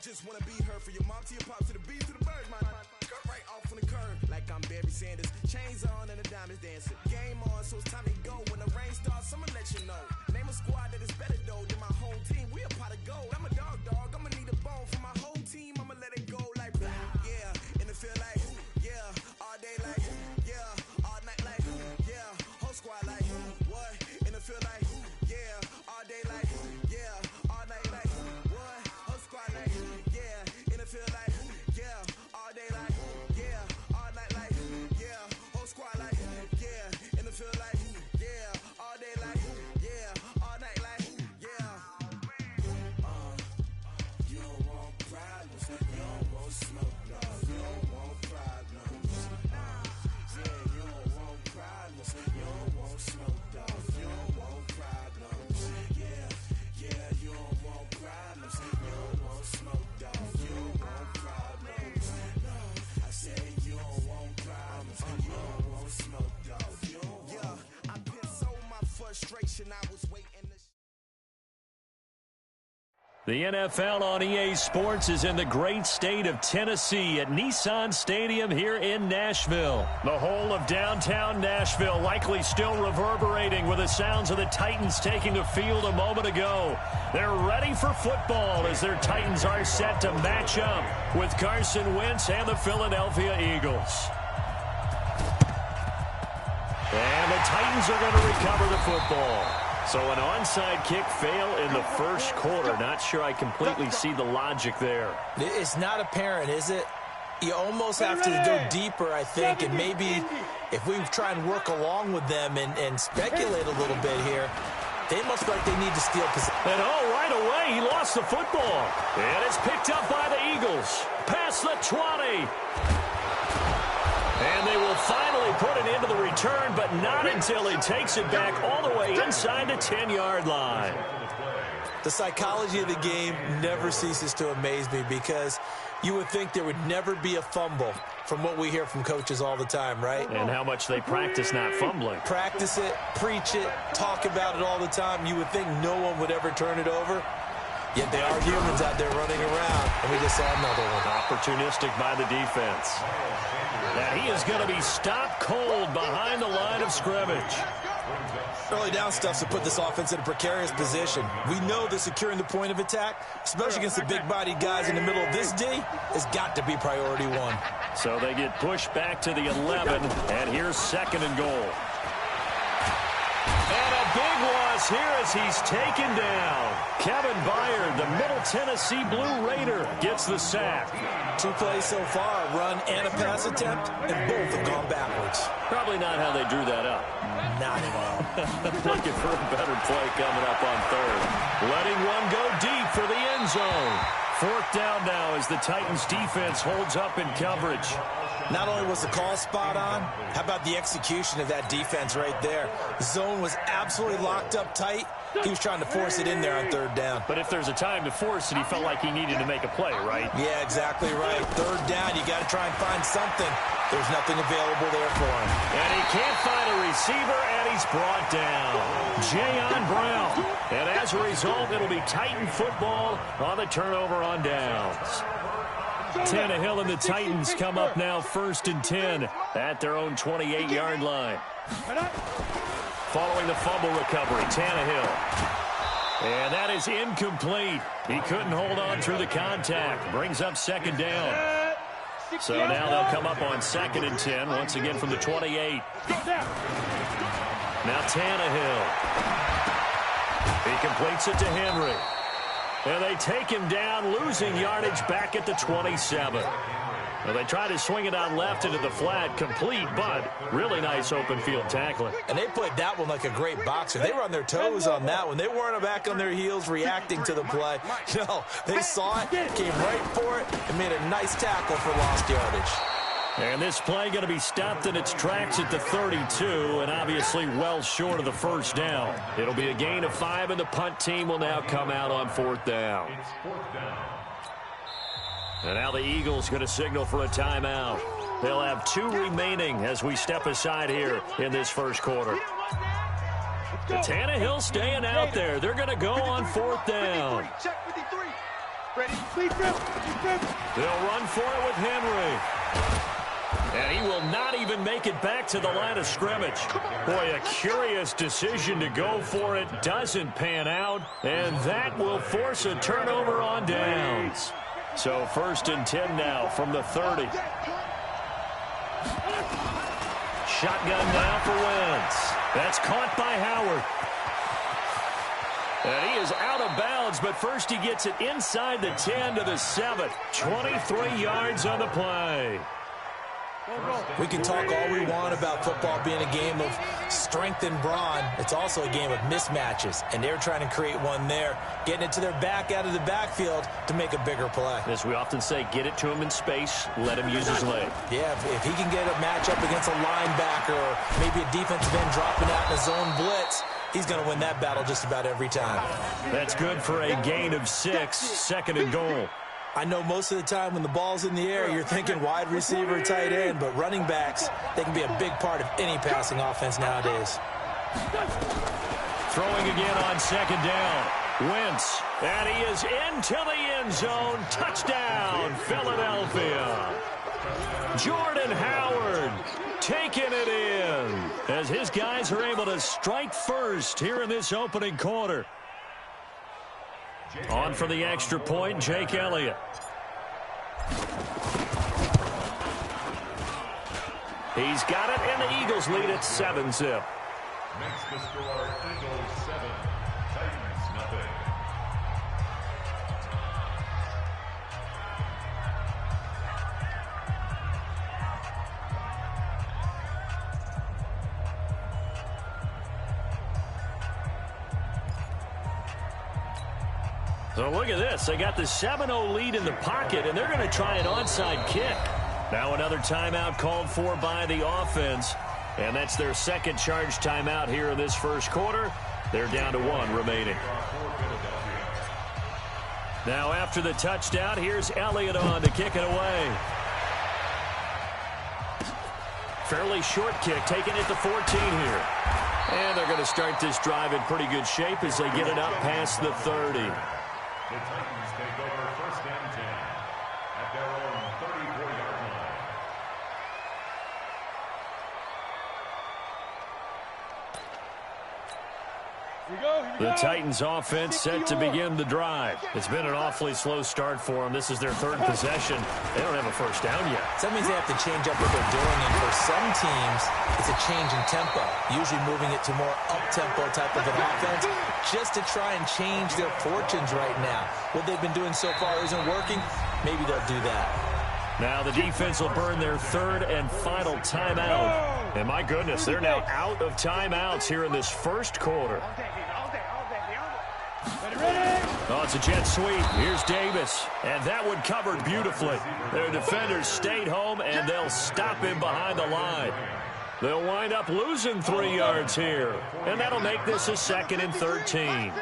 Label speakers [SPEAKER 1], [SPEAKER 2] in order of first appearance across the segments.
[SPEAKER 1] just wanna be her. For your mom to your pops to the bees to the birds, my skirt right off on the curb. Like I'm Barry Sanders, chains on and the diamonds dancing. Game on, so it's time to go. When the rain starts, I'ma let you know. Name a squad that is better though than my home team. We a pot of gold. I'm a dog, I'ma need a bone for my whole team. I'ma let it go like yeah, in the field like yeah, all day like yeah, all night like yeah, whole squad like what? In the field like yeah, all day like yeah, all night like what? Whole squad like yeah, in the field like yeah, all day like yeah, all night like yeah, whole squad like yeah, in the field like yeah, all day like yeah, all night like yeah. You don't want problems, you don't want smoke, no, you don't want problems. Yeah, you don't want problems, you don't want smoke, dog, you don't want problems. Yeah, you don't want problems, you don't want smoke, dog, you don't want problems. No, I said you don't want problems, you don't want smoke, dog, you don't want. Yeah, I pissed so my frustration, I was waiting to.
[SPEAKER 2] The NFL on EA Sports is in the great state of Tennessee at Nissan Stadium here in Nashville. The whole of downtown Nashville likely still reverberating with the sounds of the Titans taking the field a moment ago. They're ready for football as their Titans are set to match up with Carson Wentz and the Philadelphia Eagles. And the Titans are going to recover the football. So an onside kick fail in the first quarter. Not sure I completely see the logic there.
[SPEAKER 3] It's not apparent, is it? You almost have to go deeper, I think, and maybe if we try and work along with them and speculate a little bit here, they must feel like they need to steal possession.
[SPEAKER 2] And right away, he lost the football. And it's picked up by the Eagles. Past the 20. And they will finally put it into the return, but not until he takes it back all the way inside the 10-yard line.
[SPEAKER 3] The psychology of the game never ceases to amaze me because you would think there would never be a fumble from what we hear from coaches all the time, right?
[SPEAKER 2] And how much they practice not fumbling.
[SPEAKER 3] Practice it, preach it, talk about it all the time. You would think no one would ever turn it over. Yet they are humans out there running around, and we just saw another one.
[SPEAKER 2] Opportunistic by the defense. And he is going to be stopped cold behind the line of scrimmage.
[SPEAKER 3] Early down stuff to put this offense in a precarious position. We know that securing the point of attack, especially against the big-bodied guys in the middle of this D, has got to be priority one.
[SPEAKER 2] So they get pushed back to the 11, and here's 2nd and goal. And a big loss here as he's taken down. Kevin Byard, the Middle Tennessee Blue Raider, gets the sack.
[SPEAKER 3] 2 plays so far, a run and a pass attempt, and both have gone backwards.
[SPEAKER 2] Probably not how they drew that up.
[SPEAKER 3] Not at all.
[SPEAKER 2] Looking for a better play coming up on 3rd. Letting one go deep for the end zone. 4th down now as the Titans defense holds up in coverage.
[SPEAKER 3] Not only was the call spot on, how about the execution of that defense right there? The zone was absolutely locked up tight. He was trying to force it in there on 3rd down.
[SPEAKER 2] But if there's a time to force it, he felt like he needed to make a play, right?
[SPEAKER 3] Yeah, exactly right. 3rd down, you got to try and find something. There's nothing available there for him.
[SPEAKER 2] And he can't find a receiver, and he's brought down. Jayon Brown. And as a result, it'll be Titan football on the turnover on downs. Tannehill and the Titans come up now 1st and 10 at their own 28-yard line. Following the fumble recovery, Tannehill. And that is incomplete. He couldn't hold on through the contact. Brings up 2nd down. So now they'll come up on 2nd and 10, once again from the 28. Now Tannehill. He completes it to Henry. And they take him down, losing yardage back at the 27. Well, they try to swing it out left into the flat, complete, but really nice open field tackling.
[SPEAKER 3] And they played that one like a great boxer. They were on their toes on that one. They weren't back on their heels reacting to the play. No, they saw it, came right for it, and made a nice tackle for lost yardage.
[SPEAKER 2] And this play going to be stopped in its tracks at the 32, and obviously well short of the 1st down. It'll be a gain of 5, and the punt team will now come out on 4th down. And now the Eagles going to signal for a timeout. They'll have 2 remaining as we step aside here in this first quarter. Tannehill staying out there. They're going to go on 4th down. They'll run for it with Henry. And he will not even make it back to the line of scrimmage. Boy, a curious decision to go for it. Doesn't pan out. And that will force a turnover on downs. So 1st and 10 now from the 30. Shotgun now for Wentz. That's caught by Howard. And he is out of bounds, but first he gets it inside the 10 to the 7. 23 yards on the play.
[SPEAKER 3] We can talk all we want about football being a game of strength and brawn. It's also a game of mismatches, and they're trying to create one there, getting it to their back out of the backfield to make a bigger play.
[SPEAKER 2] As we often say, get it to him in space, let him use his leg.
[SPEAKER 3] Yeah, if he can get a matchup against a linebacker or maybe a defensive end dropping out in a zone blitz, he's going to win that battle just about every time.
[SPEAKER 2] That's good for a gain of 6, 2nd and goal.
[SPEAKER 3] I know most of the time when the ball's in the air, you're thinking wide receiver, tight end, but running backs, they can be a big part of any passing offense nowadays.
[SPEAKER 2] Throwing again on 2nd down. Wentz, and he is into the end zone. Touchdown, Philadelphia. Jordan Howard taking it in as his guys are able to strike first here in this opening quarter. On for the extra point, Jake Elliott. He's got it, and the Eagles lead at 7-zip.
[SPEAKER 4] Makes the score Eagles 7, Titans nothing.
[SPEAKER 2] So look at this. They got the 7-0 lead in the pocket, and they're going to try an onside kick. Now another timeout called for by the offense, and that's their second charge timeout here in this first quarter. They're down to 1 remaining. Now after the touchdown, here's Elliott on to kick it away. Fairly short kick, taking it to 14 here. And they're going to start this drive in pretty good shape as they get it up past the 30.
[SPEAKER 4] The Titans take over 1st and 10 at their own 34-yard line.
[SPEAKER 2] The Titans offense set to begin the drive. It's been an awfully slow start for them. This is their 3rd possession. They don't have a first down yet.
[SPEAKER 3] So that means they have to change up what they're doing, and for some teams, it's a change in tempo, usually moving it to more up-tempo type of an offense just to try and change their fortunes right now. What they've been doing so far isn't working. Maybe they'll do that. Now the defense will burn their 3rd and final timeout.
[SPEAKER 2] And my goodness, they're now out of timeouts here in this first quarter. Oh, it's a jet sweep. Here's Davis. And that one covered beautifully. Their defenders stayed home, and they'll stop him behind the line. They'll wind up losing 3 yards here. And that'll make this a 2nd and 13.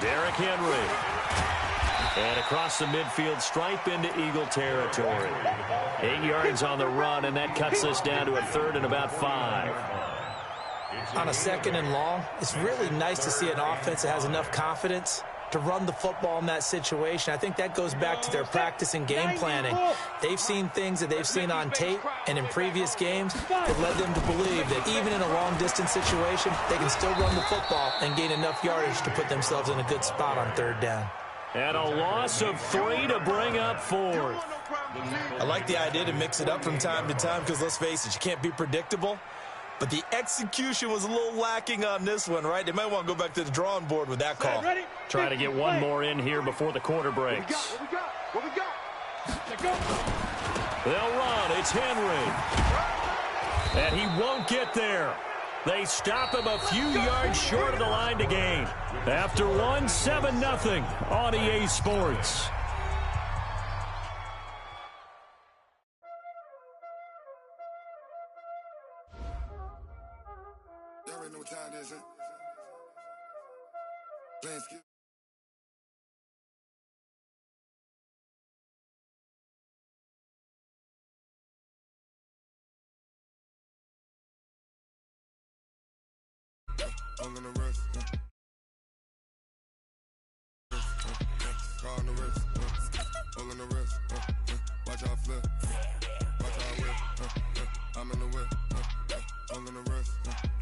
[SPEAKER 2] Derrick Henry. And across the midfield stripe into Eagle territory. 8 yards on the run, and that cuts us down to a 3rd and about 5.
[SPEAKER 3] On a 2nd and long, it's really nice to see an offense that has enough confidence to run the football in that situation. I think that goes back to their practice and game planning. They've seen things that they've seen on tape and in previous games that led them to believe that even in a long-distance situation, they can still run the football and gain enough yardage to put themselves in a good spot on 3rd down.
[SPEAKER 2] And a loss of 3 to bring up 4th.
[SPEAKER 3] I like the idea to mix it up from time to time because, let's face it, you can't be predictable. But the execution was a little lacking on this one, right? They might want to go back to the drawing board with that call.
[SPEAKER 2] Try to get one more in here before the quarter breaks. They'll run. It's Henry. And he won't get there. They stop him a few yards short of the line to gain. After 1, 7-0 on EA Sports.
[SPEAKER 5] Y'all already know what time it is, huh? Playing skip. I'm gonna rest. all on the wrist, all on the wrist, watch how I flip, watch how I whip, I'm in the whip, all on the wrist,